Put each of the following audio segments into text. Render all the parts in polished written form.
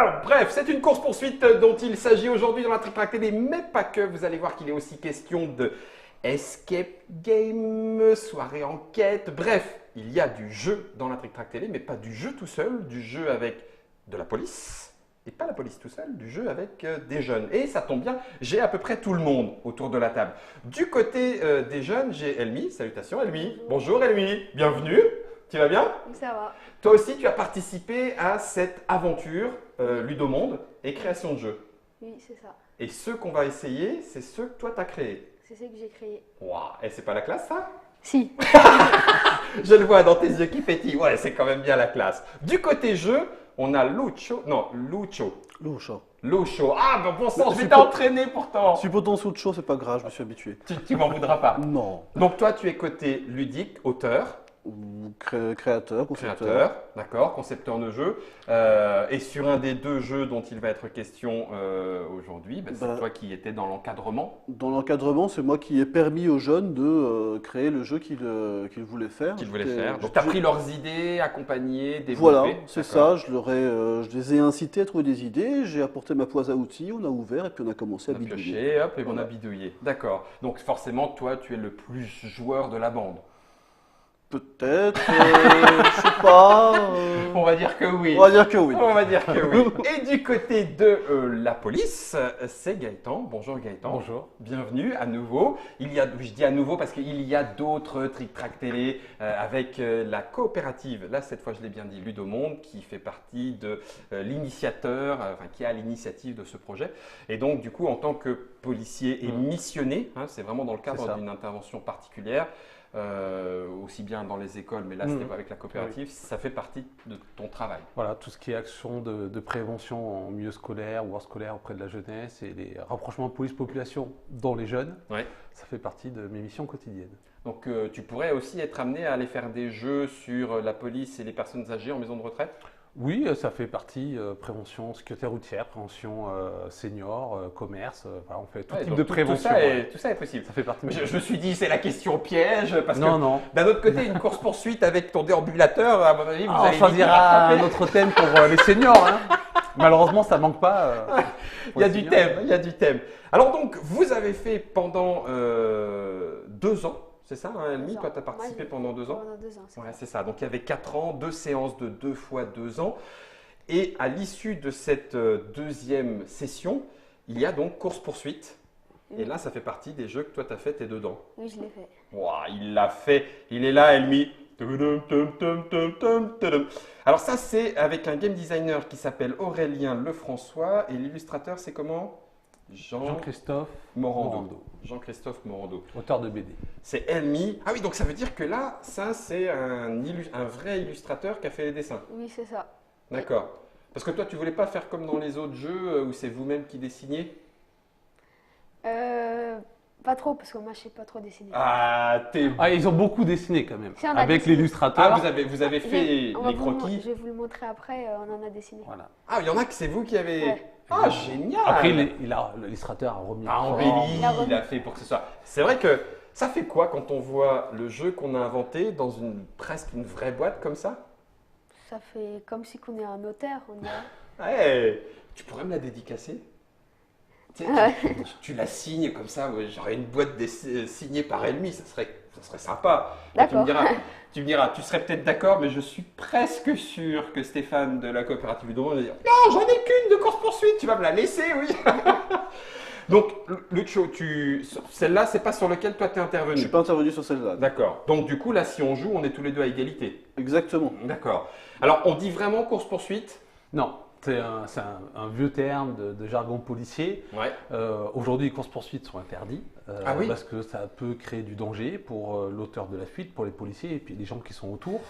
Alors, bref, c'est une course-poursuite dont il s'agit aujourd'hui dans la Trick Track Télé, mais pas que. Vous allez voir qu'il est aussi question de escape game, soirée enquête. Bref, il y a du jeu dans la Trick Track Télé, mais pas du jeu tout seul, du jeu avec de la police. Et pas la police tout seul, du jeu avec des jeunes. Et ça tombe bien, j'ai à peu près tout le monde autour de la table. Du côté des jeunes, j'ai Elmi. Salutations Elmi. Bonjour Elmi, bienvenue. Tu vas bien? Ça va. Toi aussi, tu as participé à cette aventure Ludomonde et création de jeux. Oui, c'est ça. Et ceux qu'on va essayer, c'est ceux que toi, tu as créés. C'est ce que j'ai créé. Waouh, et c'est pas la classe ça? Si. Je le vois dans tes yeux qui pétillent. Ouais, c'est quand même bien la classe. Du côté jeu, on a Lucho. Non, Lucho. Lucho. Ah, bon sang, je vais t'entraîner pourtant. Si pourtant sous de chaud, c'est pas grave, je me suis habitué. Tu m'en voudras pas. Non. Donc toi, tu es côté ludique, auteur. Ou créateur, concepteur. Créateur, d'accord, concepteur de jeu. Et sur un des deux jeux dont il va être question aujourd'hui, c'est toi qui étais dans l'encadrement. Dans l'encadrement, c'est moi qui ai permis aux jeunes de créer le jeu qu'ils voulaient faire. Donc tu as pris leurs idées, accompagné, développé. Voilà, c'est ça. Je les ai incités à trouver des idées. J'ai apporté ma poise à outils, on a ouvert et puis on a commencé à bidouiller. Pioché, hop, et on a bidouillé. D'accord. Donc forcément, toi, tu es le plus joueur de la bande. Peut-être, je sais pas. On va dire que oui. On va dire que oui. On va dire que oui. Et du côté de la police, c'est Gaëtan. Bonjour Gaëtan. Bonjour. Bienvenue à nouveau. Je dis à nouveau parce qu'il y a d'autres Trick Track Télé avec la coopérative, là cette fois je l'ai bien dit, Ludomonde, qui fait partie de l'initiateur, qui a l'initiative de ce projet. Et donc du coup en tant que policier et missionné, c'est vraiment dans le cadre d'une intervention particulière, aussi bien dans les écoles, mais là c'était avec la coopérative, ça fait partie de ton travail. Voilà, tout ce qui est action de prévention en milieu scolaire ou hors scolaire auprès de la jeunesse et les rapprochements police-population dans les jeunes, ça fait partie de mes missions quotidiennes. Donc tu pourrais aussi être amené à aller faire des jeux sur la police et les personnes âgées en maison de retraite? Oui, ça fait partie prévention sécurité routière, prévention senior, commerce, voilà, on fait tout type de prévention. Tout ça est possible. Ça fait partie. Je me suis dit, c'est la question piège, parce que non. D'un autre côté, une course-poursuite avec ton déambulateur, à mon avis, vous allez on choisira un autre thème pour les seniors. Malheureusement, ça manque pas. Il y a du thème. Alors donc, vous avez fait pendant 2 ans. C'est ça, Elmi? Toi, tu as participé pendant 2 ans? Pendant 2 ans, c'est c'est ça. Donc, il y avait 4 ans, 2 séances de 2 fois 2 ans. Et à l'issue de cette deuxième session, il y a donc course-poursuite. Et là, ça fait partie des jeux que toi, tu as fait, tu es dedans. Oui, je l'ai fait. Wow, il l'a fait. Il est là, Elmi. Alors ça, c'est avec un game designer qui s'appelle Aurélien Lefrançois. Et l'illustrateur, c'est comment? Jean-Christophe Morando. Jean-Christophe Morando. Auteur de BD. C'est Elmi. Ah oui, donc ça veut dire que là, ça, c'est un vrai illustrateur qui a fait les dessins. Oui, c'est ça. D'accord. Parce que toi, tu voulais pas faire comme dans les autres jeux où c'est vous-même qui dessinez? Pas trop, parce que moi, je sais pas trop dessiner. Ils ont beaucoup dessiné quand même, Si, on a avec dessiné. l'illustrateur. Vous avez fait les croquis? Je vais vous le montrer après, on en a dessiné. Voilà. Ah, il y en a que c'est vous qui avez… Ouais. Ah, génial! Après, l'illustrateur a remis. Embelli, il a fait pour que ce soit… C'est vrai que ça fait quoi quand on voit le jeu qu'on a inventé dans presque une vraie boîte comme ça? Ça fait comme si on est un notaire. Ouais, tu pourrais me la dédicacer? Tu la signes comme ça, j'aurais une boîte signée par Elmi, ça serait sympa. D'accord. Tu me diras, tu serais peut-être d'accord, mais je suis presque sûr que Stéphane de la coopérative Ludomonde va dire « Non, j'en ai qu'une de course-poursuite, tu vas me la laisser, oui !» Donc, Lucho, celle-là, c'est pas sur lequel toi tu es intervenu? Je suis pas intervenu sur celle-là. D'accord. Donc, du coup, là, si on joue, on est tous les deux à égalité? Exactement. D'accord. Alors, on dit vraiment course-poursuite? Non. C'est un vieux terme de jargon policier. Ouais. Aujourd'hui, les courses-poursuites sont interdites oui. parce que ça peut créer du danger pour l'auteur de la fuite, pour les policiers et puis les gens qui sont autour.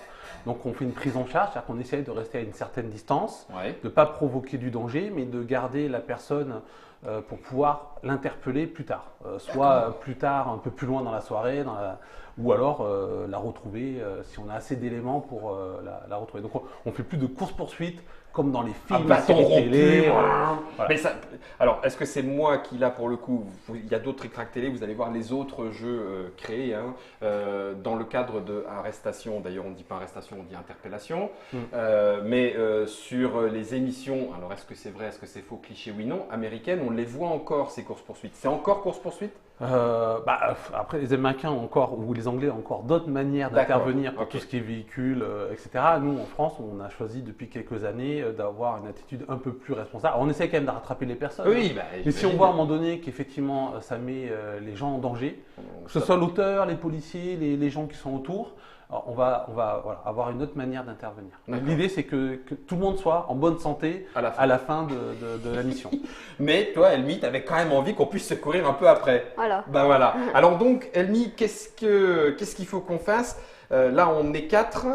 Donc, on fait une prise en charge, c'est-à-dire qu'on essaye de rester à une certaine distance, de ne pas provoquer du danger, mais de garder la personne pour pouvoir l'interpeller plus tard. Soit plus tard, un peu plus loin dans la soirée, ou alors la retrouver si on a assez d'éléments pour la retrouver. Donc, on ne fait plus de course-poursuite comme dans les films, bâton séries rompu, télé. voilà. Voilà. Mais ça, alors, est-ce que c'est moi qui, là, pour le coup, il y a d'autres tracts télé, vous allez voir les autres jeux créés hein, dans le cadre de arrestation. D'ailleurs, on ne dit pas arrestation, on dit interpellation. Mais sur les émissions, alors est-ce que c'est vrai, est-ce que c'est faux, cliché, oui, non, américaines, on les voit encore, ces courses-poursuites. C'est encore course-poursuite? Après, les Américains ont encore, ou les Anglais ont encore d'autres manières D'accord, d'intervenir pour ok. tout ce qui est véhicule, etc. Nous, en France, on a choisi depuis quelques années d'avoir une attitude un peu plus responsable. Alors, on essaie quand même de rattraper les personnes. Oui, hein. bah, Mais si on j'imagine. voit à un moment donné qu'effectivement, ça met les gens en danger, que ce soit l'auteur, les policiers, les gens qui sont autour, alors on va voilà, avoir une autre manière d'intervenir. D'accord. L'idée, c'est que tout le monde soit en bonne santé À la fin. à la fin de la mission. Mais toi, Elmi, tu avais quand même envie qu'on puisse se courir un peu après. Voilà. Ben voilà. Alors donc, Elmi, qu'est-ce qu'il faut qu'on fasse? Là, on est 4.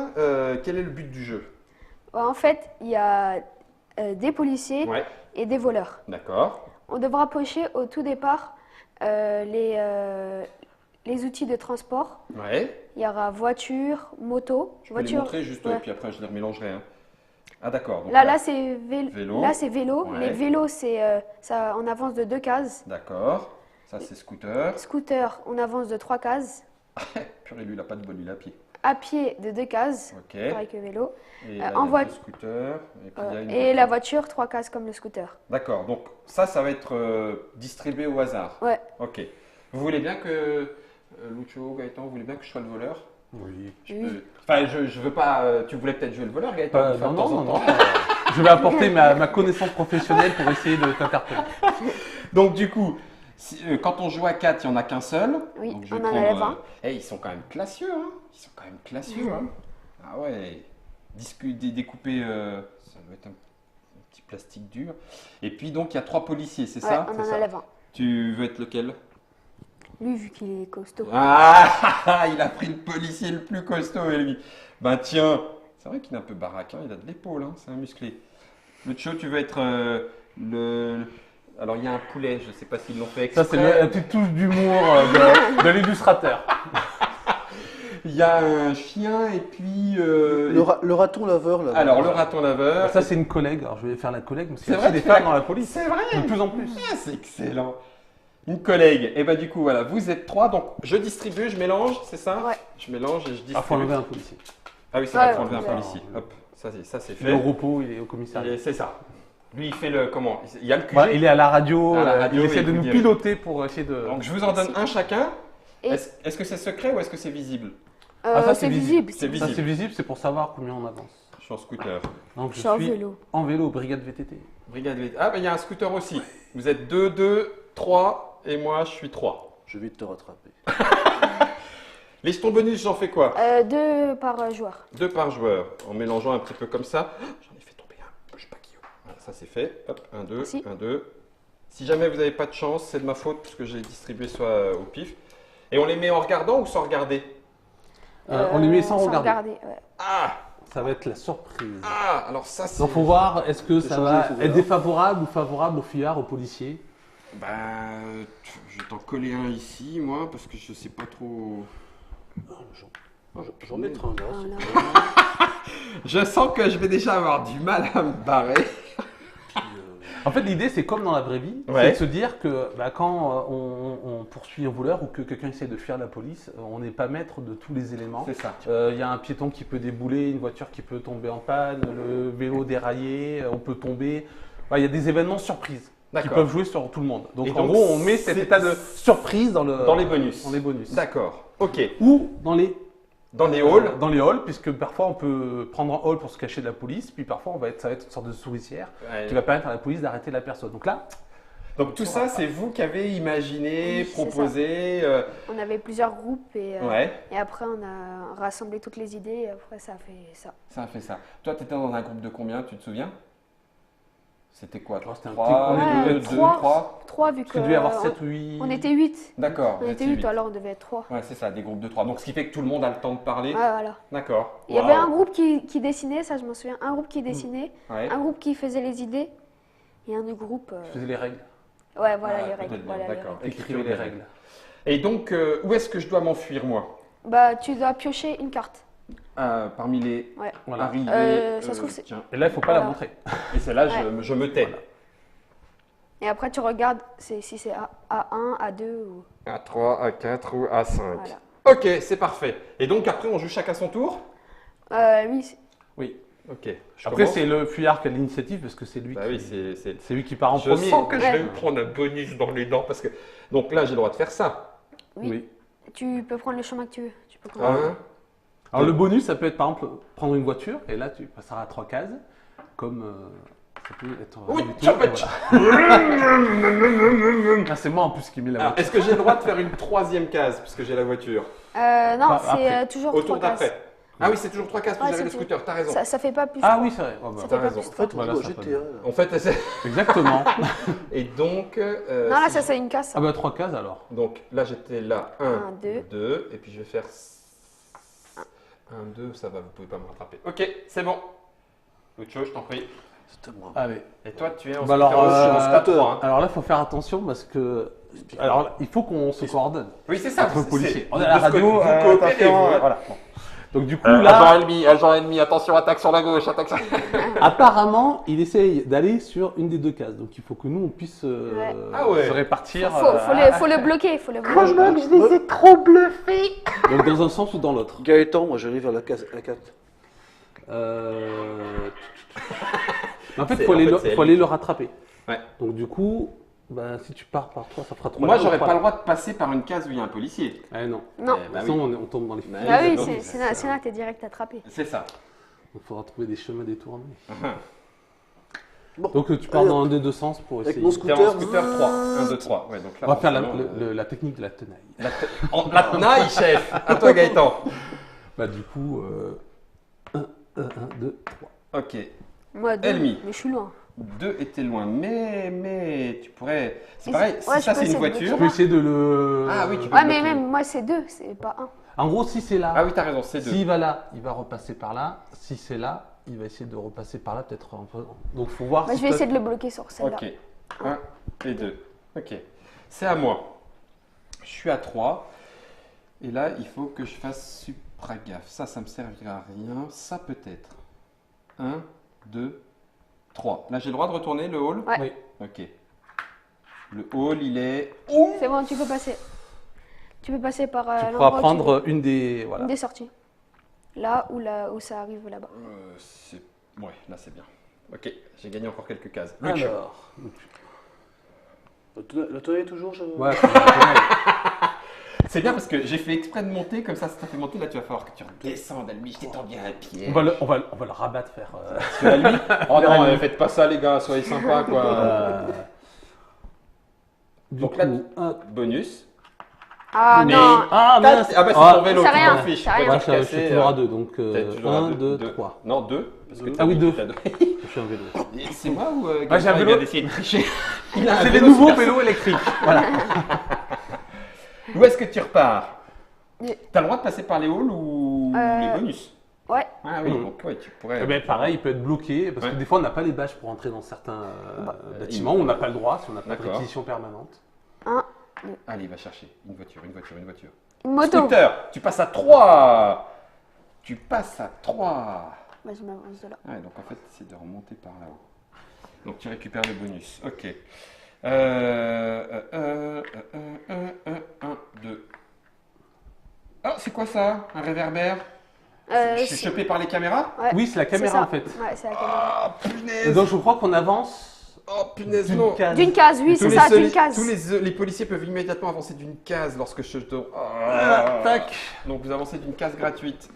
Quel est le but du jeu? En fait, il y a des policiers Ouais, et des voleurs. d'accord. On devra pocher au tout départ les outils de transport. Ouais. Il y aura voiture, moto. Je peux les Voiture, montrer juste, ouais. et puis après, je les remélangerai. Hein. Ah d'accord. Donc Là, c'est Vélo. Là, c'est vélo. Ouais. Les vélos, c'est ça, on avance de 2 cases. D'accord. Ça, c'est scooter. Scooter, on avance de 3 cases. Purée, lui, il n'a pas de bol, il a pied. À pied de 2 cases, Ok. pareil que vélo. Et là, en il y a voit- le scooter. Et, puis il y a une Et voiture. la voiture, 3 cases comme le scooter. D'accord. Donc ça va être distribué au hasard. Ouais. Ok. Vous voulez bien que Lucio, Gaëtan, vous voulez bien que je sois le voleur? Oui. Oui. Enfin, je veux pas. Tu voulais peut-être jouer le voleur, Gaëtan? une fois Non, de temps en non, temps. non. Je vais apporter ma connaissance professionnelle pour essayer de t'interpeller. Donc du coup, quand on joue à 4, il n'y en a qu'un seul. Oui, Donc, je on vais en prendre, enlève un. ils sont quand même classieux, hein. Ils sont quand même classieux, hein. Ah ouais. Découper, ça doit être un petit plastique dur. Et puis donc, il y a 3 policiers, c'est Ouais, ça? on C'est en ça. enlève un. Tu veux être lequel? Lui, vu qu'il est costaud. Ah, il a pris le policier le plus costaud, lui. Ben tiens, c'est vrai qu'il est un peu baraque, hein. Il a de l'épaule, hein. C'est un musclé. Lucio, tu veux être le... Alors, il y a un poulet, je ne sais pas s'ils l'ont fait exprès. Ça, c'est la petite touche d'humour de l'illustrateur. Il y a un chien et puis... Le raton laveur, là. Alors, le raton laveur. Ça, c'est une collègue. Alors, je vais faire la collègue, mais C'est c'est vrai, aussi des tu fais la- femmes dans la police. C'est vrai. De plus en plus. Ah, c'est excellent. Une collègue. Et ben du coup, voilà, vous êtes 3, donc je distribue, je mélange, c'est ça? Ouais. Je mélange et je distribue. Il faut enlever un policier. Ah oui, c'est vrai, Ouais, il faut enlever un ouais. policier. Hop, ça c'est fait. Le repos, il est au commissariat. C'est ça. Lui, il fait le... Comment? Il y a le QG. Voilà, il est à la radio, À la radio, il essaie il de vous nous dirige. piloter pour essayer de... Donc je vous en donne un chacun. Et- Est-ce que c'est secret ou est-ce que c'est visible? Ah, ça, c'est c'est visible. C'est Ça, visible. c'est visible, c'est pour savoir combien on avance. Je suis en scooter. Donc, Je je suis en suis vélo. en vélo, brigade VTT. Brigade VT. Ah, ben il y a un scooter aussi. Vous êtes 2, 2, 3 et moi je suis 3. Je vais te rattraper. Les jetons bonus, j'en fais quoi? 2 par joueur. 2 par joueur. En mélangeant un petit peu comme ça. J'en ai fait tomber un. Je sais pas qui. Voilà, ça c'est fait. Hop, 1, 2, Merci. 1, 2. Si jamais vous n'avez pas de chance, c'est de ma faute puisque j'ai distribué soit au pif. Et on les met en regardant ou sans regarder? On les met sans regarder. Ouais. Ah! Ça va être la surprise. Ah! Alors ça c'est... Donc, faut voir, est-ce que Faut ça changer va les couleurs. être défavorable ou favorable aux fuyards, aux policiers? Ben, je vais t'en coller un ici, moi, parce que je sais pas trop... J'en mettrai un là. Voilà. Je sens que je vais déjà avoir du mal à me barrer. En fait, l'idée, c'est comme dans la vraie vie, Ouais. c'est de se dire que quand on poursuit un voleur ou que quelqu'un essaie de fuir la police, on n'est pas maître de tous les éléments. C'est ça. Il y a un piéton qui peut débouler, une voiture qui peut tomber en panne, le vélo dérailler, on peut tomber. Il y a des événements surprises qui D'accord. peuvent jouer sur tout le monde. Donc, Et en donc, gros, on met cet c'est- état de surprise dans Dans les bonus. dans les bonus. D'accord. Ok. Ou dans les halls. Dans les halls, puisque parfois on peut prendre un hall pour se cacher de la police, puis parfois ça va être une sorte de souricière Ouais. qui va permettre à la police d'arrêter la personne. Donc là, Donc tout ça, c'est vous qui avez imaginé, Oui, c'est proposé. On avait plusieurs groupes Ouais, et après on a rassemblé toutes les idées et après ça a fait ça. ça a fait ça. Toi, tu étais dans un groupe de combien, tu te souviens? C'était quoi? Oh, c'était un 3, petit- on était 2, trois. 3? 3 vu parce que qu'il devait y avoir 7 ou 8. on était 8. D'accord. On vous était étiez 8 huit. alors on devait être 3. Ouais, c'est ça, des groupes de 3. Donc ce qui fait que tout le monde a le temps de parler. Ouais, voilà. D'accord. Il y avait Waouh. un groupe qui dessinait, ça je m'en souviens, un groupe qui dessinait, Ouais. un groupe qui faisait les idées et un autre groupe. Je faisais les règles, Ouais, voilà Ah, les peut-être règles. bien, Voilà, les d'accord. règles. écrivais les règles. Et donc, où est-ce que je dois m'enfuir, moi? Bah tu dois piocher une carte. parmi les Ouais. Voilà. arrivés. Ça se trouve, c'est- tiens. Et là, il ne faut pas la Voilà. montrer. Et c'est là, Ouais. je me tais. Voilà. Et après, tu regardes si c'est A1, A2 ou. A3, A4 ou A5. Voilà. Ok, c'est parfait. Et donc après, on joue chacun son tour. Oui, Oui. Ok. Je Après, commence. c'est le fuyard qui a l'initiative parce que c'est lui, Bah oui, c'est. c'est lui qui part en Je premier. sens que je vais Ouais. me prendre un bonus dans les dents parce que. Donc là, j'ai le droit de faire ça. oui. Tu peux prendre le chemin que tu veux. Tu peux prendre- Hein Alors, le bonus, ça peut être par exemple prendre une voiture et là, tu passeras à 3 cases. Comme ça peut être. Oui, du tout, chopetch. et voilà. Ah, c'est moi en plus qui mets la Alors, voiture. est-ce que j'ai le droit de faire une troisième case puisque j'ai la voiture Non, Bah, c'est après. toujours au tour 3 cases. d'après. Ah oui, c'est toujours 3 cases plus Ouais, j'avais le c'est scooter, t'as raison. Ça fait pas plus. Ah trois. oui, c'est vrai. Oh, bah, Ça t'as fait pas raison. plus En fait, on Voilà, est au ça GTA. peut- là. En fait, c'est. Exactement. Et donc. Non, là, ça c'est une case. Ah bah 3 cases alors. Donc là, j'étais là 1, Un, deux. 2, et puis je vais faire 1, 2, ça va, vous pouvez pas me rattraper. Ok, c'est bon. Lucho, je t'en prie. C'était moi. Allez. Et toi, tu es en Bah scooter alors, aussi, en scooter, hein. alors là, il faut faire attention parce que. Alors, il faut qu'on se coordonne Oui, c'est ça. entre c'est- policiers. c'est- On est à la de ce côté, radio, vous coopérez, attention, vous, hein. voilà. Bon. Donc du coup Agent là, ennemi, attention, attaque sur la gauche, attaque sur apparemment, il essaye d'aller sur une des 2 cases. Donc il faut que nous on puisse Ouais. Ah ouais. se répartir. Faut le bloquer. Faut le bloquer. je les ai trop bluffés. Donc dans un sens ou dans l'autre. Gaëtan, moi j'arrive vers la case A4. En fait, C'est- il faut, en fait, c'est faut aller le rattraper. Ouais. Donc du coup, bah, si tu pars par 3, ça fera 3. Moi, j'aurais pas le droit de passer par une case où il y a un policier. Eh non. Non. Eh De bah toute façon, oui. on tombe dans les Bah filets. Bah oui, donc, c'est là, t'es direct attrapé. C'est ça. Il faudra trouver des chemins détournés. Bon. Donc tu pars Allez, dans un des 2 sens pour Avec essayer. mon T'es scooter. en scooter 3. 1, 2, 3. Ouais, donc là, On va faire forcément, la technique de la tenaille. La tenaille, chef. À toi, Gaëtan. Bah du coup, 1, 2, 3. Ok. Moi, 2. Elmi. Mais je suis loin. 2 était loin, mais tu pourrais. C'est Et pareil, ouais, si je ça peux c'est une essayer de voiture. Tu peux essayer de le. Ah oui, tu peux. Ouais, mais bloquer. même moi, c'est 2, c'est pas 1. En gros, si c'est là, Ah oui, t'as raison, c'est 2. s'il va là, il va repasser par là. Si c'est là, il va essayer de repasser par là, peut-être un peu. Donc faut voir. Bah, je vais essayer de le bloquer sur celle-là. Ok. 1 et 2. Ok. C'est à moi. Je suis à 3. Et là, il faut que je fasse supra gaffe. Ça me servira à rien. Ça peut-être. 1, 2, 3. Là, j'ai le droit de retourner le hall. Ouais. Oui. Ok. Le hall, il est. C'est bon, tu peux passer. Tu peux passer par Tu l'endroit pourras où tu prendre une des. veux. Voilà. Une des sorties. Là où ça arrive là-bas. Ouais, là, c'est bien. Ok, j'ai gagné encore quelques cases. Alors. La tenaille toujours Ouais. C'est bien parce que j'ai fait exprès de monter, comme ça t'a fait monter. Là, tu vas falloir que tu redescendes, Albi. Je t'ai tendu un pied. on va le rabattre, faire. Sur Albi. Oh non, faites pas ça, les gars. Soyez sympas, quoi. Du Donc coup, là, un. bonus. Ah Mais- non. Ah mince. Ah bah, c'est Ah, ton vélo, c'est tu rien, t'en fiches. c'est Faut rien. pas Ouais, te je suis casser, toujours à 2, donc t'es toujours à 1, 2, deux. 3. Non, 2. Parce que Ah oui, deux. t'as deux. Je suis un vélo. Et c'est moi ou j'ai un Gaëtan, il vélo. vient d'essayer de tricher. Il a un C'est les vélo nouveaux super- vélos électriques. Voilà. Où est-ce que tu repars Oui. T'as le droit de passer par les halls ou les bonus Ouais. Ah oui, Mhm. donc ouais, tu pourrais. Eh ben, pareil, il peut être bloqué parce Ouais. que des fois on n'a pas les badges pour entrer dans certains bâtiments, on n'a pas le droit si on n'a pas de D'accord. réquisition permanente. Allez, va chercher une voiture, une voiture, une voiture. Une moto. Scooter, tu passes à 3. Tu passes à 3. Bah, je m'avance de là. Ouais, donc en fait, c'est de remonter par là-haut. Donc tu récupères le bonus. Ok. 1, 2. Ah, c'est quoi ça? Un réverbère? Je suis chopé par les caméras? Ouais. Oui, c'est la C'est caméra ça. en fait. Ouais, c'est la caméra. Ah, Et punaise! donc je crois qu'on avance Oh, punaise, d'une non! case. D'une case, oui, c'est ça, d'une case. Tous les policiers peuvent immédiatement avancer d'une case lorsque je te. Voilà, tac. Donc vous avancez d'une case gratuite.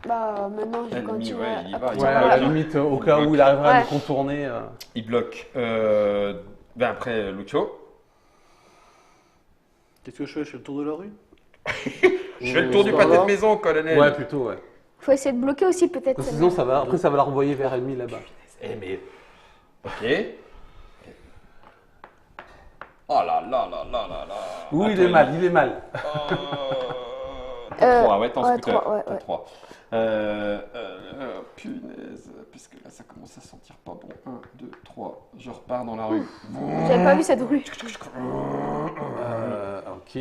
Bah, maintenant, je Ennemi, continue. ouais, il y va, à il Ouais, va. à partir la de là. limite, au cas où il arriverait à Ouais. nous contourner. Il bloque. Après, Lucho. Qu'est-ce que je fais? Je fais le tour de la rue? Je fais le tour du par pâté là. de maison, colonel. Ouais, plutôt, ouais. Faut essayer de bloquer aussi, peut-être. Parce que sinon, ça va, après, ça va la renvoyer vers ennemi là-bas. Eh mais. Ok. Oh là là là là là là. Ouh, il Attends, est mal, il est mal. T'as 3, ouais, t'es en ouais, scooter. trois, ouais, T'as ouais. 3. Punaise, puisque là ça commence à sentir pas bon. 1, 2, 3. Je repars dans la rue. J'avais pas vu cette rue. Ok.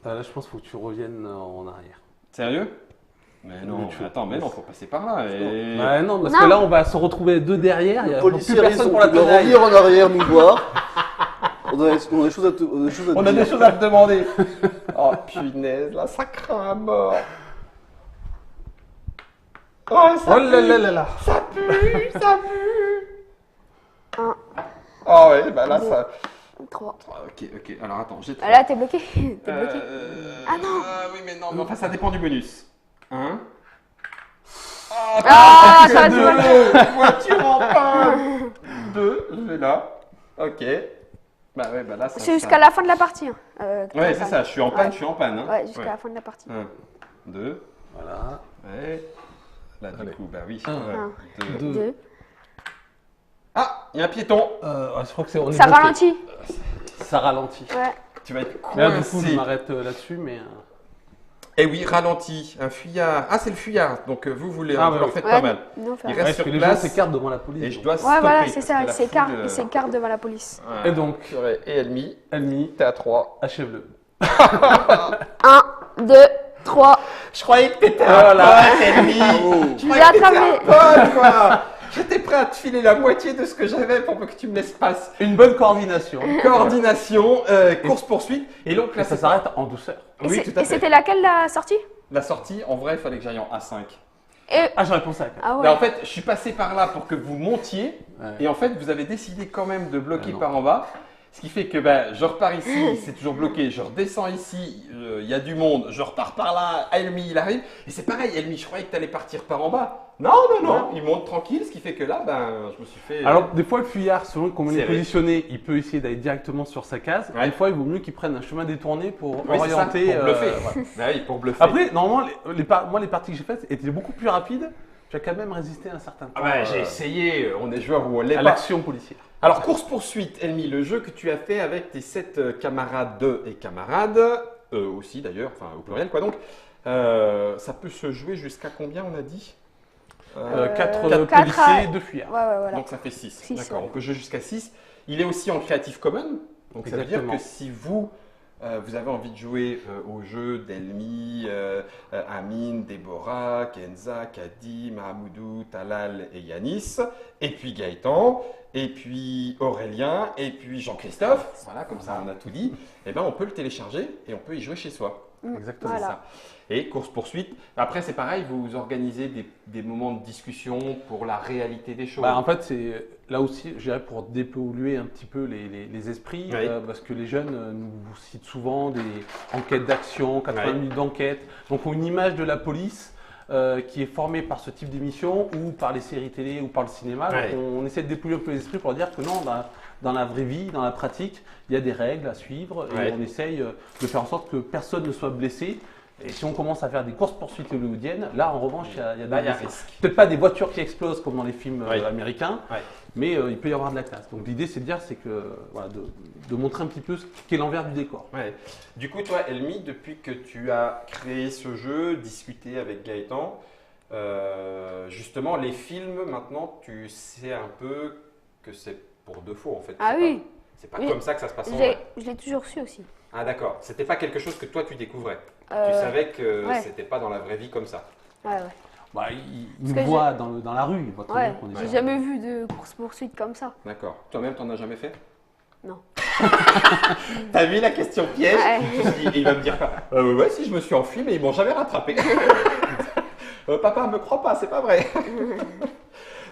Là, je pense qu'il faut que tu reviennes en arrière. Sérieux? Mais non, attends, mais non, faut passer par là. Et... Bah non, parce Non. que là, on va se retrouver deux derrière. Il y a plus Policiers, personne pour la doivent tenaille. revenir en arrière nous voir. On a des choses à te, on a des choses à te On a dire. des choses à te demander. Oh punaise, là, ça craint à mort. Oh, ça Oh là là là là. Ça pue, ça pue. Un, Oh ouais, bah là, ça... 3. Ok, alors attends, j'ai... Là, t'es bloqué. T'es bloqué. Ah non. oui, mais non, mais enfin, ça dépend du bonus. Hein? Ah, ça va te bloquer. Deux, voiture en panne. 2, je vais là. Ok. Bah ouais, bah là, ça... C'est jusqu'à la fin de la partie. Hein. Ouais, c'est ça, je suis en panne, Ouais. je suis en panne. Hein. Ouais, jusqu'à la fin de la partie. 1, 2, Voilà. ouais. Là, du coup, bah oui. Un, Ouais. 2. 2. Ah, il y a un piéton. Je crois que c'est. on est Ça bloqué. ralentit. Ça ralentit. Ouais. Tu vas être Là, du coup, je coincé. m'arrête là-dessus, mais. Eh oui, ralenti, un fuyard. Ah, c'est le fuyard. Donc vous voulez, Ah, vous ouais, leur ouais. faites Ouais, pas mal. nous, on fait Il rien. reste Ouais, sur parce que les gens place. s'écartent devant la police. Et je donc. dois Ouais, stopper. voilà, parce c'est que ça. la Il s'écarte, foule, il s'écarte devant la police. voilà. Et donc, Purée. Et Elmi, Elmi, t'es à 3. achève-le. 1, 2, 3. Je croyais que t'étais à pote, Elmi. Je vous ai attrapé. Pote, quoi. J'étais prêt à te filer la moitié de ce que j'avais pour que tu me laisses passer. Une bonne coordination. Coordination, course-poursuite. Et donc là, Et ça c'est s'arrête en douceur. Et Oui, c'est- tout à et fait. c'était laquelle la sortie? La sortie, en vrai, il fallait que j'aille en A5. Et... Ah, j'aurais pensé à ça. Ah Mais en ouais. fait, je suis passé par là pour que vous montiez. Ouais. Et en fait, vous avez décidé quand même de bloquer Ah non. par en bas. Ce qui fait que ben, je repars ici, c'est toujours bloqué. Je redescends ici, il y a du monde. Je repars par là, Elmi, il arrive. Et c'est pareil, Elmi, je croyais que tu allais partir par en bas. Non, il monte tranquille. Ce qui fait que là, ben, je me suis fait. Alors, des fois, le fuyard, selon comment il est Serré. positionné, il peut essayer d'aller directement sur sa case. Ouais. Des fois, il vaut mieux qu'il prenne un chemin détourné pour oui, c'est ça, orienter. pour bluffer. voilà. Ben oui, pour bluffer. Après, normalement, moi, les parties que j'ai faites étaient beaucoup plus rapides. J'ai quand même résisté un certain temps Ah ben, j'ai essayé. On est joueur ou on l'est à pas. l'action policière. Alors, course-poursuite, Elmi, le jeu que tu as fait avec tes 7 camarades et camarades, aussi d'ailleurs, enfin au pluriel quoi donc, ça peut se jouer jusqu'à combien on a dit 4 quatre policiers, à- 2 fuyards. Ouais, ouais, voilà. Donc ça fait 6. Six, D'accord, ouais. on peut jouer jusqu'à 6. Il est aussi en Creative Commons, donc ça veut dire Exactement. que si vous, vous avez envie de jouer au jeu d'Elmi, Amine, Déborah, Kenza, Kadi, Mahamoudou, Talal et Yanis, et puis Gaëtan, et puis Aurélien, et puis Jean-Christophe, voilà, comme ça on a tout dit, et ben on peut le télécharger et on peut y jouer chez soi. Exactement. Voilà. Ça. Et course-poursuite. Après, c'est pareil, vous organisez des moments de discussion pour la réalité des choses. Bah, en fait, c'est là aussi, je dirais, pour dépolluer un petit peu les esprits, Oui. parce que les jeunes nous citent souvent des enquêtes d'action, 80 Oui. minutes d'enquête. Donc, on a une image de la police qui est formée par ce type d'émission ou par les séries télé ou par le cinéma. Oui. Donc, on essaie de dépolluer un peu les esprits pour dire que non, dans la vraie vie, dans la pratique, il y a des règles à suivre et Oui. on essaye de faire en sorte que personne ne soit blessé. Et si on commence à faire des courses-poursuites hollywoodiennes, là, en revanche, il y a Là, il y a des risque. peut-être pas des voitures qui explosent comme dans les films Oui. américains, Ouais. mais il peut y avoir de la classe. Donc l'idée, c'est de dire, c'est que voilà, de montrer un petit peu ce qu'est l'envers du décor. Ouais. Du coup, toi, Elmi, depuis que tu as créé ce jeu, discuté avec Gaëtan, justement, les films, maintenant, tu sais un peu que c'est pour de faux, en fait. Ah C'est oui. pas- C'est pas Oui. comme ça que ça se passe en Je vrai. l'ai toujours su aussi. Ah d'accord, c'était pas quelque chose que toi tu découvrais. Tu Euh, savais que ouais. c'était pas dans la vraie vie comme ça. Ouais, ouais. Bah, il Parce nous que voit dans la rue, il voit très Ouais, bien qu'on est j'ai sur- jamais vu de course-poursuite comme ça. D'accord. Toi-même, t'en as jamais fait? Non. T'as vu la question piège? Ouais. Je me suis dit, il va me dire quoi? Ouais, si je me suis enfui, mais ils m'ont jamais rattrapé. Papa, me crois pas, c'est pas vrai.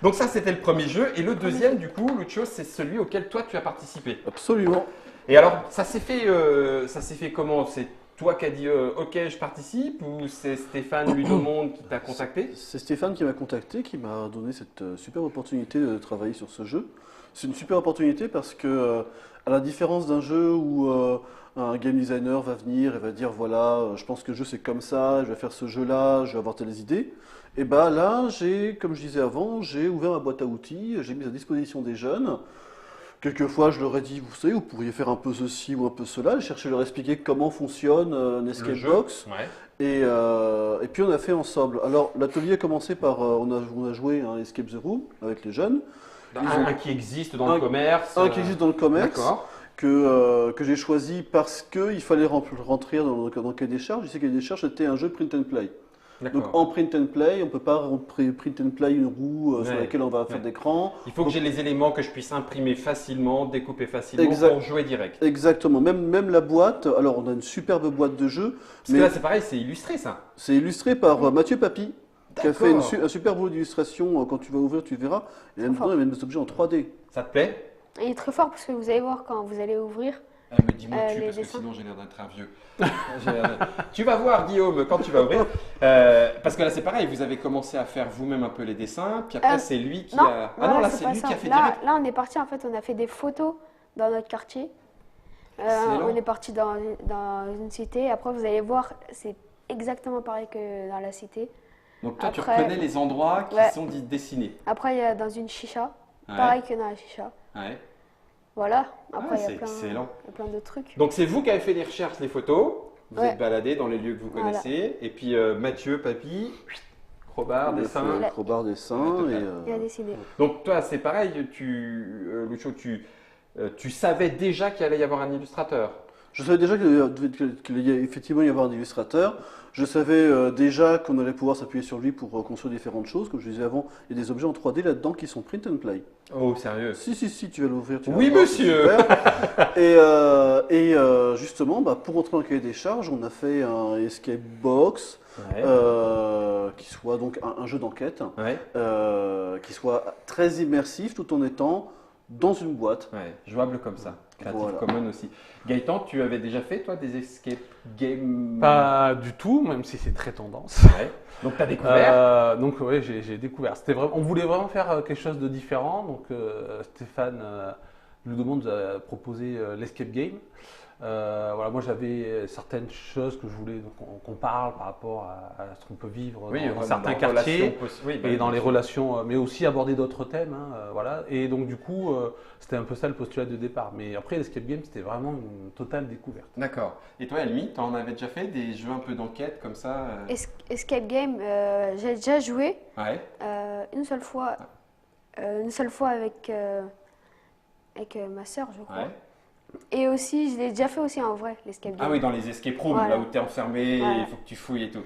Donc ça, c'était le premier jeu. Et le deuxième, du coup, l'autre chose, c'est celui auquel toi, tu as participé. Absolument. Et alors, ça s'est fait comment? C'est toi qui as dit OK, je participe, ou c'est Stéphane Ludomonde qui t'a contacté? C'est Stéphane qui m'a contacté, qui m'a donné cette superbe opportunité de travailler sur ce jeu. C'est une super opportunité parce que, à la différence d'un jeu où un game designer va venir et va dire voilà, je pense que le jeu c'est comme ça, je vais faire ce jeu-là, je vais avoir telles idées. Et bien là, comme je disais avant, j'ai ouvert ma boîte à outils, j'ai mis à disposition des jeunes. Quelquefois, je leur ai dit, vous savez, vous pourriez faire un peu ceci ou un peu cela. J'ai cherché à leur expliquer comment fonctionne un escape box. Ouais. Et puis on a fait ensemble. Alors l'atelier a commencé par, on a joué un Escape the Room avec les jeunes. Un qui existe dans le commerce. Un qui existe dans le commerce, D'accord. que j'ai choisi parce qu'il fallait rentrer dans le cahier des charges. Je sais que le cahier des charges c'était un jeu print and play. Donc en print and play, on ne peut pas print and play une roue sur laquelle on va faire d'écran. Il faut que j'ai les éléments que je puisse imprimer facilement, découper facilement pour jouer direct. Exactement. Même la boîte, alors on a une superbe boîte de jeu. Parce que là, c'est pareil, c'est illustré ça. C'est illustré par Mathieu Papy, qui a fait un super boulot d'illustration. Quand tu vas ouvrir, tu verras. Et là, dedans, il y a même des objets en 3D. Ça te plaît? Il est très fort parce que vous allez voir quand vous allez ouvrir. Me dis-moi tu, les parce que dessins. sinon j'ai l'air d'être un vieux. Tu vas voir Guillaume quand tu vas ouvrir. Parce que là c'est pareil, vous avez commencé à faire vous-même un peu les dessins, puis après c'est lui qui a... Ah non, là c'est lui qui a fait direct. Là on est parti, en fait, on a fait des photos dans notre quartier. On est parti dans une cité. Après vous allez voir, c'est exactement pareil que dans la cité. Donc toi tu reconnais les endroits qui sont dessinés. Après il y a dans une chicha, pareil que dans la chicha. Ouais. Voilà, après il y a plein de trucs. Donc c'est vous qui avez fait les recherches, les photos, vous êtes baladé dans les lieux que vous connaissez, et puis Mathieu, Papy, Crowbar, dessin. Crowbar, dessin. Il a décidé. Donc toi c'est pareil, Lucho, tu savais déjà qu'il allait y avoir un illustrateur. Je savais déjà qu'il allait effectivement y avoir un illustrateur. Je savais déjà qu'on allait pouvoir s'appuyer sur lui pour construire différentes choses. Comme je disais avant, il y a des objets en 3D là-dedans qui sont print and play. Oh, sérieux? Si, tu vas l'ouvrir. Oui, monsieur. Et justement, pour entrer dans le cahier des charges, on a fait un escape box qui soit donc un jeu d'enquête, qui soit très immersif tout en étant dans une boîte. Jouable comme ça. Creative Commons aussi. Gaëtan, tu avais déjà fait, toi, des escape games? Pas du tout, même si c'est très tendance. Donc, tu as découvert? Donc, oui, j'ai découvert. On voulait vraiment faire quelque chose de différent. Donc, Stéphane Ludomont nous a proposé l'escape game. Voilà, moi, j'avais certaines choses que je voulais qu'on parle par rapport à ce qu'on peut vivre dans certains quartiers et dans les relations, mais aussi aborder d'autres thèmes. Voilà. Et donc, du coup, c'était un peu ça le postulat de départ. Mais après, l'escape game, c'était vraiment une totale découverte. D'accord. Et toi, Elmi, tu en avais déjà fait des jeux un peu d'enquête comme ça Escape game, j'ai déjà joué une seule fois avec ma sœur, je crois. Et aussi, je l'ai déjà fait aussi en vrai, l'escape game. Ah oui, dans les escape rooms, là où tu es enfermé, il faut que tu fouilles et tout.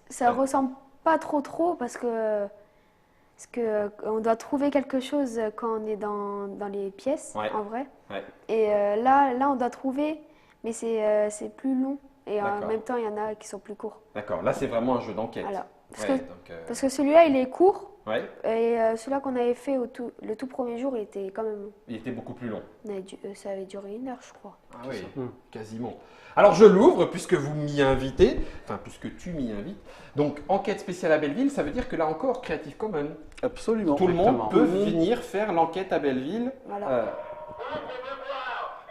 Ça ressemble pas trop parce que on doit trouver quelque chose quand on est dans les pièces, en vrai. Et là, on doit trouver, mais c'est plus long. Et en même temps, il y en a qui sont plus courts. D'accord, là, c'est vraiment un jeu d'enquête. Voilà. Parce que celui-là, il est court. Et celui-là qu'on avait fait le tout premier jour, il était quand même... Il était beaucoup plus long. Ça avait duré 1 heure, je crois. Ah oui, quasiment. Alors je l'ouvre puisque vous m'y invitez, enfin puisque tu m'y invites. Donc enquête spéciale à Belleville, ça veut dire que là encore, Creative Commons. Absolument. Tout le monde peut venir faire l'enquête à Belleville. Voilà.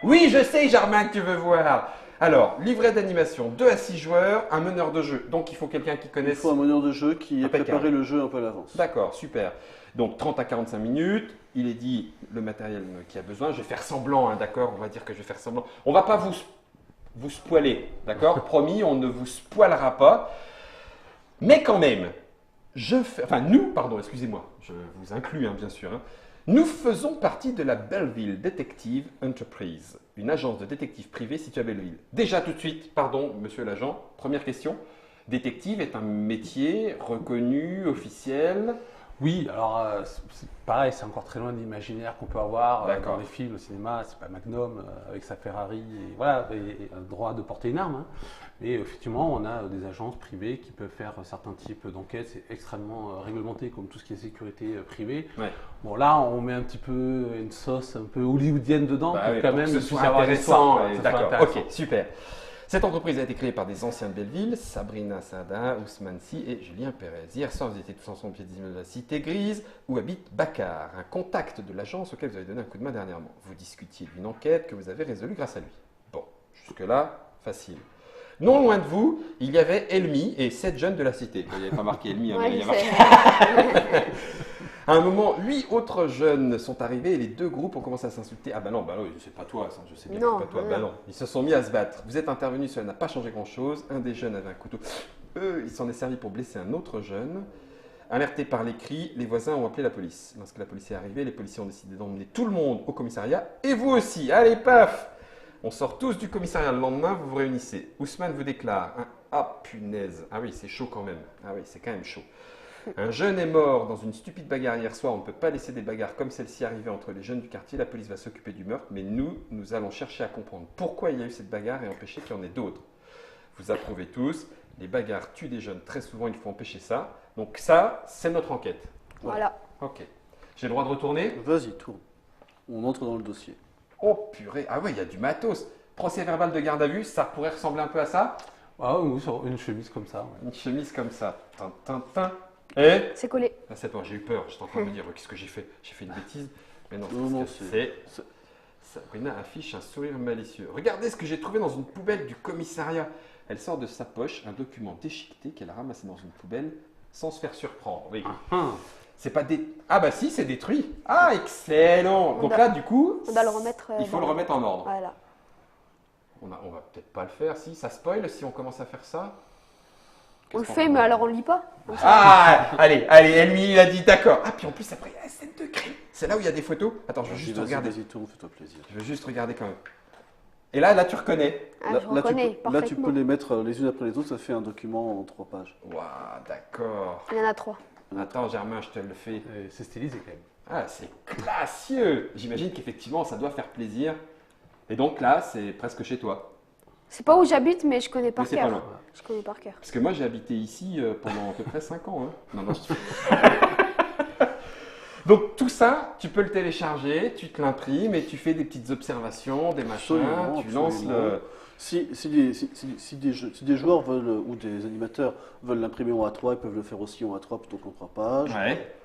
Oui, je sais, Germain, que tu veux voir. Alors, livret d'animation, 2 à 6 joueurs, un meneur de jeu. Donc, il faut quelqu'un qui connaisse... Il faut un meneur de jeu qui a préparé le jeu un peu à l'avance. D'accord, super. Donc, 30 à 45 minutes. Il est dit le matériel qu'il y a besoin. Je vais faire semblant, d'accord? On va dire que je vais faire semblant. On ne va pas vous spoiler, d'accord? Promis, on ne vous spoilera pas. Mais quand même, excusez-moi, je vous inclus, bien sûr. Nous faisons partie de la Belleville Detective Enterprise, une agence de détectives privée située à Belleville. Déjà tout de suite, pardon, monsieur l'agent, première question. Détective est un métier reconnu, officiel? Oui, alors c'est pareil, c'est encore très loin de l'imaginaire qu'on peut avoir dans les films, au cinéma. C'est pas Magnum avec sa Ferrari et un droit de porter une arme. Mais effectivement, on a des agences privées qui peuvent faire certains types d'enquêtes. C'est extrêmement réglementé, comme tout ce qui est sécurité privée. Bon, là, on met un petit peu une sauce un peu hollywoodienne dedans pour quand même que ce soit intéressant. D'accord, ok, super. Cette entreprise a été créée par des anciens de Belleville, Sabrina Sada, Ousmane Sy et Julien Pérez. Hier soir, vous étiez tous ensemble pied de la cité grise où habite Bakar, un contact de l'agence auquel vous avez donné un coup de main dernièrement. Vous discutiez d'une enquête que vous avez résolue grâce à lui. Bon, jusque-là, facile. Non loin de vous, il y avait Elmi et 7 jeunes de la cité. Il n'y avait pas marqué Elmi, mais il y a marqué. À un moment, 8 autres jeunes sont arrivés et les deux groupes ont commencé à s'insulter. Ah bah non, c'est pas toi, ça, je sais bien que c'est pas toi. Bah non, ils se sont mis à se battre. Vous êtes intervenus, cela n'a pas changé grand-chose. Un des jeunes avait un couteau. Il s'en est servi pour blesser un autre jeune. Alertés par les cris, les voisins ont appelé la police. Lorsque la police est arrivée, les policiers ont décidé d'emmener tout le monde au commissariat. Et vous aussi, allez, paf! On sort tous du commissariat le lendemain, vous vous réunissez. Ousmane vous déclare Ah, punaise. Ah oui, c'est chaud quand même. Ah oui, c'est quand même chaud. Un jeune est mort dans une stupide bagarre hier soir. On ne peut pas laisser des bagarres comme celle-ci arriver entre les jeunes du quartier. La police va s'occuper du meurtre, mais nous allons chercher à comprendre pourquoi il y a eu cette bagarre et empêcher qu'il y en ait d'autres. Vous approuvez tous. Les bagarres tuent des jeunes. Très souvent, il faut empêcher ça. Donc ça, c'est notre enquête. Voilà. Ok. J'ai le droit de retourner? Vas-y, tourne. On entre dans le dossier. Oh purée. Ah ouais, il y a du matos. Procès verbal de garde à vue, ça pourrait ressembler un peu à ça? Ah oui, sur une chemise comme ça. Ouais. Une chemise comme ça. Tin. Et C'est collé. ah, c'est bon, j'ai eu peur. J'étais en train de me dire, qu'est-ce que j'ai fait? J'ai fait une bêtise. Mais non, Non, c'est... Sabrina affiche un sourire malicieux. Regardez ce que j'ai trouvé dans une poubelle du commissariat. Elle sort de sa poche un document déchiqueté qu'elle a ramassé dans une poubelle sans se faire surprendre. Oui. C'est pas des... Ah bah si, c'est détruit. Ah, excellent. Donc là, du coup... On doit le remettre... il faut le remettre en ordre. Voilà. On va peut-être pas le faire. Si, ça spoil si on commence à faire ça. On le fait, mais alors on lit pas. Ah, allez, Elmi, il a dit d'accord. Ah, puis en plus, après, il y a la scène de crime. C'est là où il y a des photos. Attends, je veux juste regarder. Vas-y, tourne, fais-toi plaisir. Je veux juste regarder quand même. Et là, tu reconnais. Ah, je reconnais parfaitement. Là, tu peux les mettre les unes après les autres. Ça fait un document en 3 pages. Waouh, d'accord. Il y en a 3. Attends, Germain, je te le fais. C'est stylisé quand même. Ah, c'est classieux. J'imagine qu'effectivement, ça doit faire plaisir. Et donc là, c'est presque chez toi. C'est pas où j'habite, mais je connais par Mais c'est pas cœur. loin. Je connais par cœur. Parce que moi, j'ai habité ici pendant à peu près 5 ans. Hein. Non. Donc tout ça, tu peux le télécharger, tu te l'imprimes et tu fais des petites observations, des machins, tu lances le... Si des joueurs veulent, ou des animateurs veulent l'imprimer en A3, ils peuvent le faire aussi en A3 plutôt qu'en 3 pages. Ouais.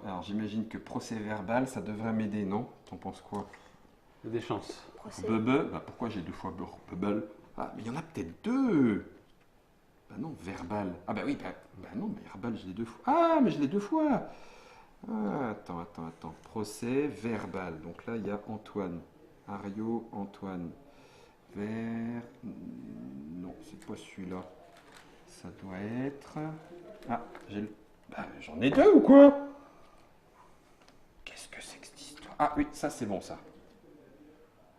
Alors j'imagine que procès verbal, ça devrait m'aider, non? T'en penses quoi? Il y a des chances. Bubble, bah pourquoi j'ai 2 fois bubble? Ah, mais il y en a peut-être 2. Bah non, verbal. Ah bah oui, bah non, mais verbal, je l'ai 2 fois. Ah, mais je l'ai 2 fois. Ah, attends. Procès verbal. Donc là, il y a Antoine. Ario, Antoine. Non, c'est pas celui-là. Ça doit être... Ah, j'en ai 2 ou quoi? Qu'est-ce que c'est que cette histoire? Ah oui, ça c'est bon ça.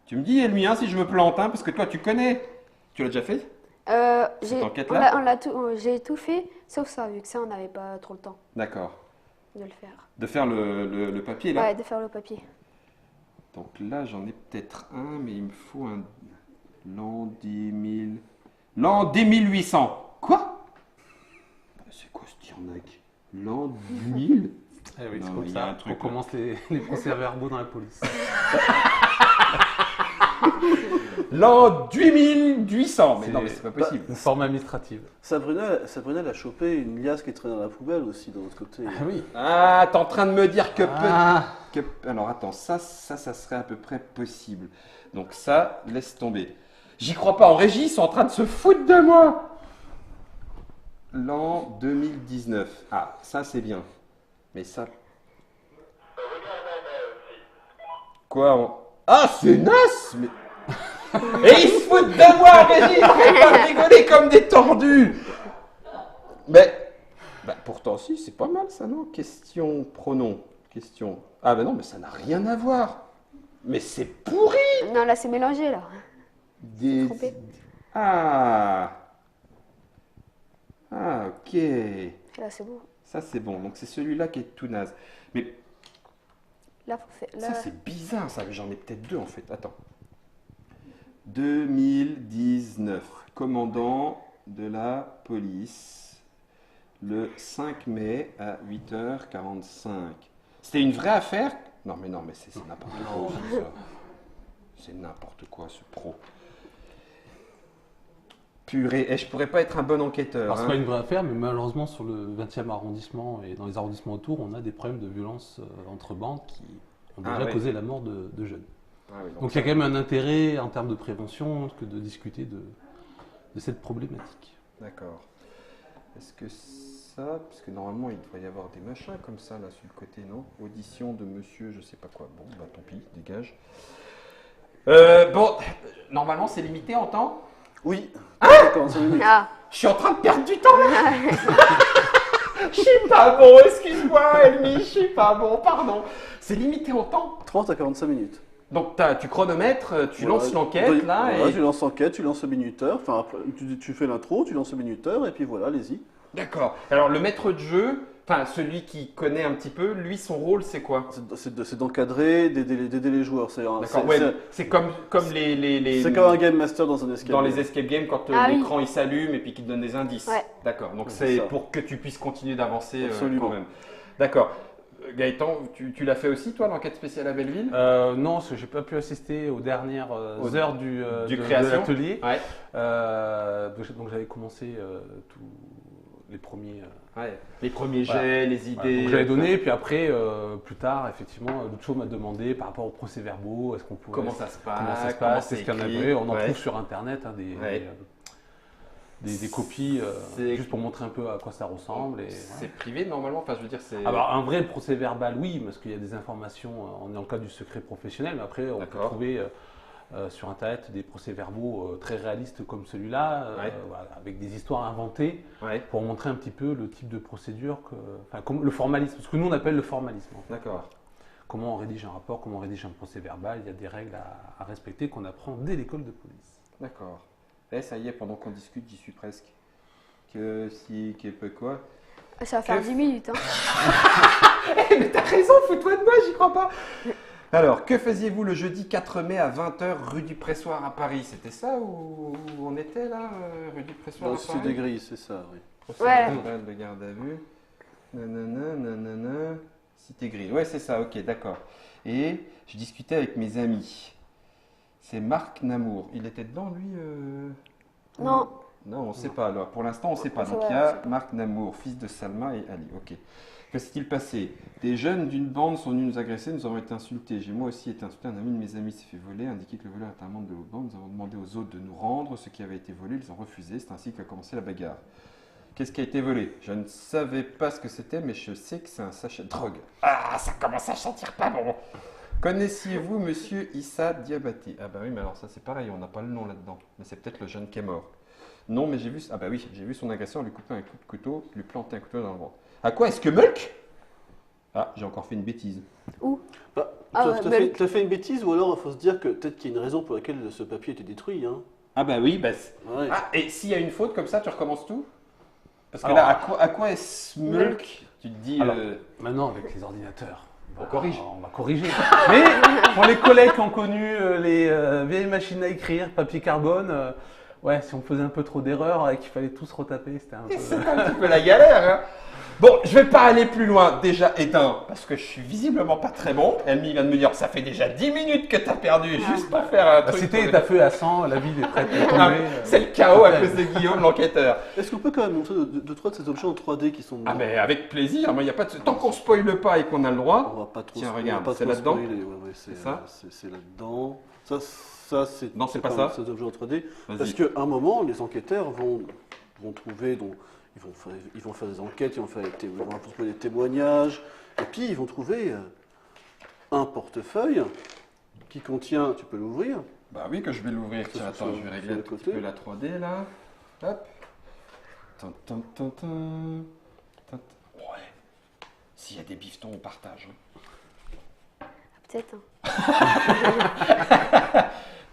Tu me dis, Elmi, si je me plante, parce que toi tu connais. Tu l'as déjà fait? Cette enquête-là? J'ai tout fait, sauf ça, vu que ça, on n'avait pas trop le temps. D'accord. De le faire. De faire le papier là? Ouais, de faire le papier. Donc là, j'en ai peut-être un, mais il me faut un l'an 10 000. L'an 1800. Quoi? C'est quoi ce tirnac? L'an 10 000? Eh oui, c'est comme ça. On commence les procès-verbaux dans la police. L'an 8800. Mais non, mais c'est pas possible. Une forme administrative. Sabrina, elle a chopé une liasse qui est traînée dans la poubelle aussi, de l'autre côté. Ah oui. Ah, t'es en train de me dire que... Alors attends, ça serait à peu près possible. Donc ça, laisse tomber. J'y crois pas, en régie, ils sont en train de se foutre de moi. L'an 2019. Ah, ça c'est bien. Mais ça... Quoi Ah, c'est naze mais... Et ils se foutent de moi, en régie. Ils arrêtent pas de rigoler comme des tordus. Mais... pourtant, si, c'est pas mal ça, non? Question, pronom, question... Ah non, mais ça n'a rien à voir. Mais c'est pourri. Non, là, c'est mélangé, là. Trompé. Ah, ok. Là, c'est bon. Ça, c'est bon. Donc, c'est celui-là qui est tout naze. Mais là, faut faire... ça, c'est bizarre, ça. J'en ai peut-être 2, en fait. Attends. 2019. Commandant de la police. Le 5 mai à 8h45. C'était une vraie affaire? Non, mais c'est n'importe quoi. Ça. C'est n'importe quoi, ce pro. Purée, et je pourrais pas être un bon enquêteur. Alors, c'est pas une vraie affaire, mais malheureusement, sur le 20e arrondissement et dans les arrondissements autour, on a des problèmes de violence entre bandes qui ont déjà causé la mort de jeunes. Ah oui, donc il y a quand même un intérêt en termes de prévention que de discuter de cette problématique. D'accord. Est-ce que ça, parce que normalement il devrait y avoir des machins comme ça là sur le côté, non? Audition de monsieur, je sais pas quoi. Bon, bah tant pis, dégage. Bon, normalement c'est limité en temps? Oui. Ah. Je suis en train de perdre du temps là. Je suis pas bon, excuse-moi Elmi, je suis pas bon, pardon. C'est limité en temps? 30 à 45 minutes. Donc tu chronomètres, tu lances l'enquête là. Voilà, tu lances l'enquête, tu lances le minuteur, enfin après, tu fais l'intro, tu lances le minuteur et puis voilà, allez-y. D'accord. Alors le maître de jeu, enfin celui qui connaît un petit peu, lui son rôle c'est quoi? C'est d'encadrer, d'aider les joueurs. C'est comme les c'est comme un game master dans un escape dans game. les escape games quand l'écran il s'allume et puis qu'il te donne des indices. Ouais. D'accord. Donc C'est c'est ça. pour que tu puisses continuer d'avancer Absolument. quand même. D'accord. Gaëtan, tu l'as fait aussi toi l'enquête spéciale à Belleville? Non, parce que j'ai pas pu assister aux dernières heures de création. l'atelier. Ouais. Donc j'avais commencé tous les premiers. Les premiers Voilà. jets, les idées. Donc j'avais donné, puis après, plus tard, effectivement, Lucho m'a demandé par rapport aux procès-verbaux, est-ce qu'on pouvait, Comment ça se passe? comment ça se comment passe, c'est est-ce qu'il y en a écrit. vrai. On en Ouais. trouve sur Internet hein, des copies, juste pour montrer un peu à quoi ça ressemble. Et, C'est privé normalement, enfin je veux dire c'est. Alors un vrai procès-verbal, oui, parce qu'il y a des informations, on est dans le cadre du secret professionnel, mais après on peut D'accord. trouver sur Internet des procès-verbaux très réalistes comme celui-là, Ouais. voilà, avec des histoires inventées Ouais. pour montrer un petit peu le type de procédure, le formalisme, ce que nous on appelle le formalisme. En fait. D'accord. Comment on rédige un rapport, comment on rédige un procès-verbal, il y a des règles à respecter qu'on apprend dès l'école de police. D'accord. Eh, ça y est, pendant qu'on discute, j'y suis presque. Quoi? Ça va faire 10 minutes. Hein. Mais t'as raison, fous-toi de moi, j'y crois pas. Alors, que faisiez-vous le jeudi 4 mai à 20h rue du Pressoir à Paris? C'était ça où on était là, rue du Pressoir Dans à le Paris? Cité des Grilles, c'est ça, oui. Ouais. De garde à vue. Nanana. Cité Grille. Ouais, c'est ça, ok, d'accord. Et je discutais avec mes amis. C'est Marc Namour. Il était dedans, lui Non. Non, on ne sait pas. Alors, pour l'instant, on ne sait pas. On Donc, sait il y pas, on a sait pas. Marc Namour, fils de Salma et Ali. Ok. Que s'est-il passé? Des jeunes d'une bande sont venus nous agresser, nous avons été insultés. J'ai moi aussi été insulté. Un ami de mes amis s'est fait voler, indiqué que le voleur était un membre de l'autre bande. Nous avons demandé aux autres de nous rendre ce qui avait été volé. Ils ont refusé. C'est ainsi qu'a commencé la bagarre. Qu'est-ce qui a été volé? Je ne savais pas ce que c'était, mais je sais que c'est un sachet de drogue. Ah, ça commence à sentir pas bon. Connaissiez-vous Monsieur Issa Diabaté? Ah bah oui, mais alors ça c'est pareil, on n'a pas le nom là-dedans. Mais c'est peut-être le jeune qui est mort. Non, mais j'ai vu... Ah bah oui, j'ai vu son agresseur lui couper un coup de couteau, lui planter un couteau dans le ventre. À quoi est-ce que Mulk? Ah, j'ai encore fait une bêtise. Où? Bah, Ah tu ouais, as fait une bêtise ou alors il faut se dire que peut-être qu'il y a une raison pour laquelle ce papier a été détruit. Hein. Ah bah oui, bah... Ouais. Ah, et s'il y a une faute comme ça, tu recommences tout? Parce que Alors, là, à quoi est-ce Mulk? Tu te dis... Alors, maintenant avec les ordinateurs, On corrige. On va corriger. Mais pour les collègues qui ont connu les vieilles machines à écrire, papier carbone, ouais, si on faisait un peu trop d'erreurs et qu'il fallait tous retaper, c'était un peu... C'est un petit peu la galère. Hein. Bon, je vais pas aller plus loin. Déjà, parce que je suis visiblement pas très bon. Amy vient de me dire, ça fait déjà 10 minutes que tu as perdu juste pour faire un La truc. cité est à feu et à sang, la ville est prête à tomber. Ah, c'est le chaos à cause de Guillaume, l'enquêteur. Est-ce qu'on peut quand même montrer deux, trois de ces objets en 3D qui sont... Ah, mais avec plaisir. Moi, y a pas de... Tant qu'on spoile pas et qu'on a le droit. On va pas trop Tiens, on va regarde, pas c'est trop là-dedans. spoiler, ouais, c'est ça c'est là-dedans. Ça c'est... Non, c'est pas ça. Ces objets en 3D. Vas-y. Parce qu'à un moment, les enquêteurs vont trouver... Ils vont faire des enquêtes, ils vont trouver des témoignages, et puis ils vont trouver un portefeuille qui contient, tu peux l'ouvrir, Bah oui, que je vais l'ouvrir. Tiens, attends, je vais régler un petit peu la 3D là. Hop. Tan, tan, tan, tan. Tan, tan. Ouais. S'il y a des bifetons, on partage. Hein. Peut-être.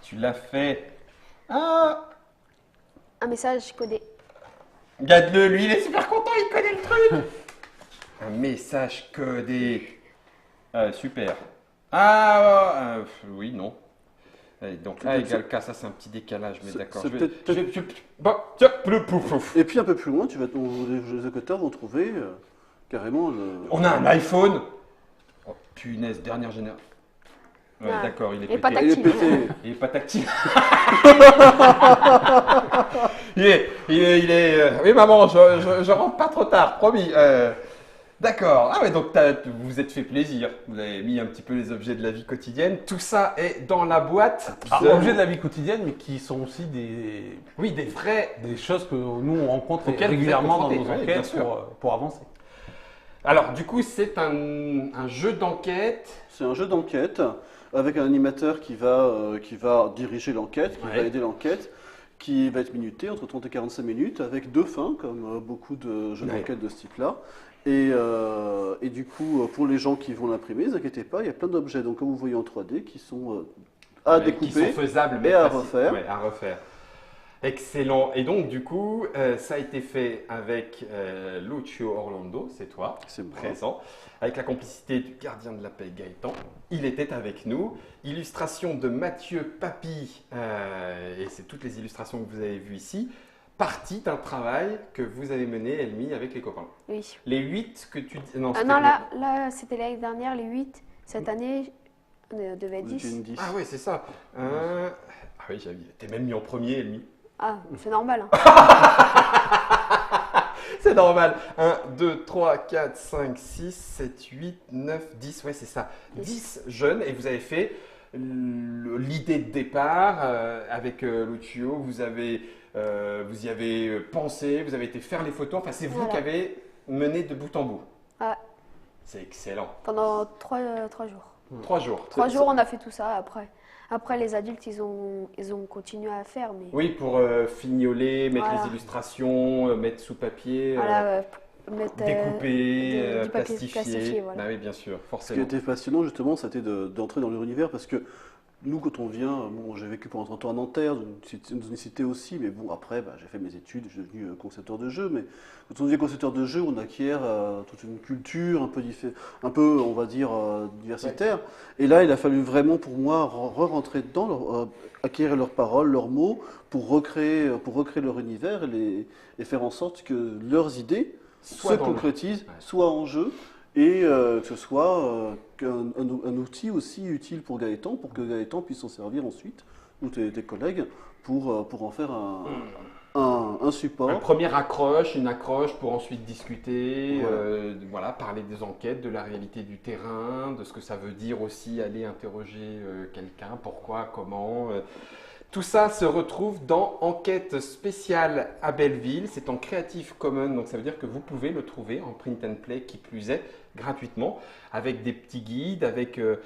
Tu l'as fait. Ah! Un message codé. Regarde-le, lui, il est super content, il connaît le truc. Un message codé. Super. Ah, oui, non. Allez, donc A égale K, ça c'est un petit décalage, mais d'accord. Bon, tiens, pouf, pouf. et puis un peu plus loin, les enquêteurs vont trouver carrément le... On a un iPhone. Oh punaise, dernière génération. Ouais, Ah. d'accord, il est Et pas pété. Il est pété. Il est pas tactile. il est. Oui, maman, je rentre pas trop tard, promis. D'accord. Ah ouais, donc vous vous êtes fait plaisir. Vous avez mis un petit peu les objets de la vie quotidienne. Tout ça est dans la boîte. Objets de la vie quotidienne, mais qui sont aussi des vrais. des choses que nous on rencontre Auxquelles régulièrement dans vous êtes nos confrontés, bien enquêtes sûr. pour avancer. Alors, du coup, c'est un jeu d'enquête. C'est un jeu d'enquête avec un animateur qui va diriger l'enquête, qui va aider l'enquête, qui va être minuté entre 30 et 45 minutes avec deux fins, comme beaucoup de jeux d'enquête de ce type-là. Et du coup, pour les gens qui vont l'imprimer, ne vous inquiétez pas, il y a plein d'objets, donc comme vous voyez en 3D, qui sont à découper qui sont faisables, mais et à refaire. Ouais, à refaire. Excellent. Et donc, du coup, ça a été fait avec Lucio Orlando, c'est toi, présent, avec la complicité du gardien de la paix Gaëtan. Il était avec nous. Illustration de Mathieu Papy, et c'est toutes les illustrations que vous avez vues ici. Partie d'un travail que vous avez mené, Elmi, avec les copains. Oui. Les 8 que tu dis. Non, là c'était l'année dernière, les 8. Cette année, on devait être 10. Ah oui, c'est ça. Ah oui, t'es même mis en premier, Elmi. Ah, c'est normal. C'est normal. 1, 2, 3, 4, 5, 6, 7, 8, 9, 10. Ouais, c'est ça. 10 jeunes. Et vous avez fait l'idée de départ avec Lucio. Vous y avez pensé, vous avez été faire les photos. Enfin, c'est vous qui avez mené de bout en bout. Ah. C'est excellent. Pendant 3 jours. 3 jours. 3 jours, on a fait tout ça. Après, les adultes, ils ont continué à faire. Mais... Oui, pour fignoler, mettre les illustrations, mettre sous papier, découper, plastifier. Voilà. Bah oui, bien sûr, forcément. Ce qui était passionnant, justement, c'était d'entrer dans leur univers parce que nous, quand on vient, j'ai vécu pendant 30 ans à Nanterre, dans une cité aussi, mais bon, après, j'ai fait mes études, je suis devenu concepteur de jeux, mais quand on devient concepteur de jeux, on acquiert toute une culture un peu, on va dire, diversitaire. Ouais. Et là, il a fallu vraiment, pour moi, re-rentrer dedans, acquérir leurs paroles, leurs mots, pour recréer leur univers et faire en sorte que leurs idées se concrétisent, soient en jeu. Et que ce soit un outil aussi utile pour Gaëtan, pour que Gaëtan puisse s'en servir ensuite, ou tes collègues, pour en faire un support. Une première accroche, pour ensuite discuter, voilà, parler des enquêtes, de la réalité du terrain, de ce que ça veut dire aussi aller interroger quelqu'un, pourquoi, comment. Tout ça se retrouve dans Enquête spéciale à Belleville. C'est en Creative Commons, donc ça veut dire que vous pouvez le trouver en print and play, qui plus est, gratuitement, avec des petits guides, avec le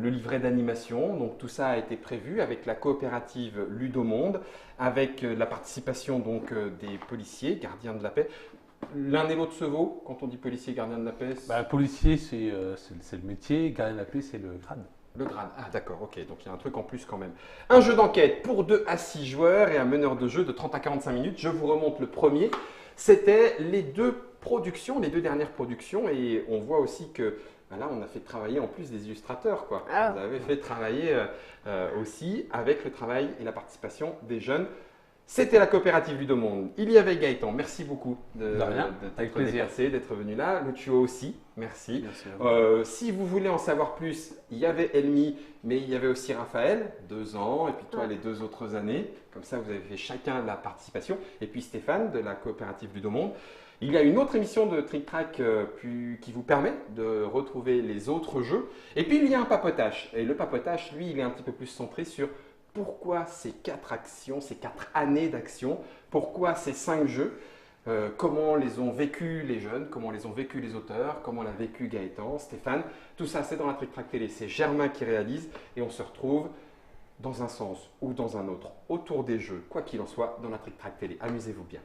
livret d'animation. Donc tout ça a été prévu avec la coopérative Ludomonde, avec la participation donc des policiers, gardiens de la paix. L'un et l'autre se vaut quand on dit policier, gardien de la paix. Policier, c'est le métier, gardien de la paix, c'est le grade. Le grade, ah d'accord, ok, donc il y a un truc en plus quand même. Un jeu d'enquête pour 2 à 6 joueurs et un meneur de jeu de 30 à 45 minutes. Je vous remonte le premier. C'était les 2 productions, les 2 dernières productions, et on voit aussi que là on a fait travailler en plus des illustrateurs, quoi. Ah. Vous avez fait travailler aussi avec le travail et la participation des jeunes. C'était la coopérative Ludomonde. Il y avait Gaëtan, merci beaucoup d'être déplacé, d'être venu là. Lucio aussi, merci. Si vous voulez en savoir plus, il y avait Elmi, mais il y avait aussi Raphaël, 2 ans, et puis toi les 2 autres années. Comme ça, vous avez fait chacun la participation. Et puis Stéphane de la coopérative Ludomonde. Il y a une autre émission de Trick Track qui vous permet de retrouver les autres jeux. Et puis il y a un papotage. Et le papotage, lui, il est un petit peu plus centré sur pourquoi ces 4 actions, ces 4 années d'action, pourquoi ces 5 jeux, comment les ont vécus les jeunes, comment les ont vécus les auteurs, comment l'a vécu Gaëtan, Stéphane. Tout ça, c'est dans la Trick Track Télé. C'est Germain qui réalise et on se retrouve dans un sens ou dans un autre autour des jeux, quoi qu'il en soit, dans la Trick Track Télé. Amusez-vous bien.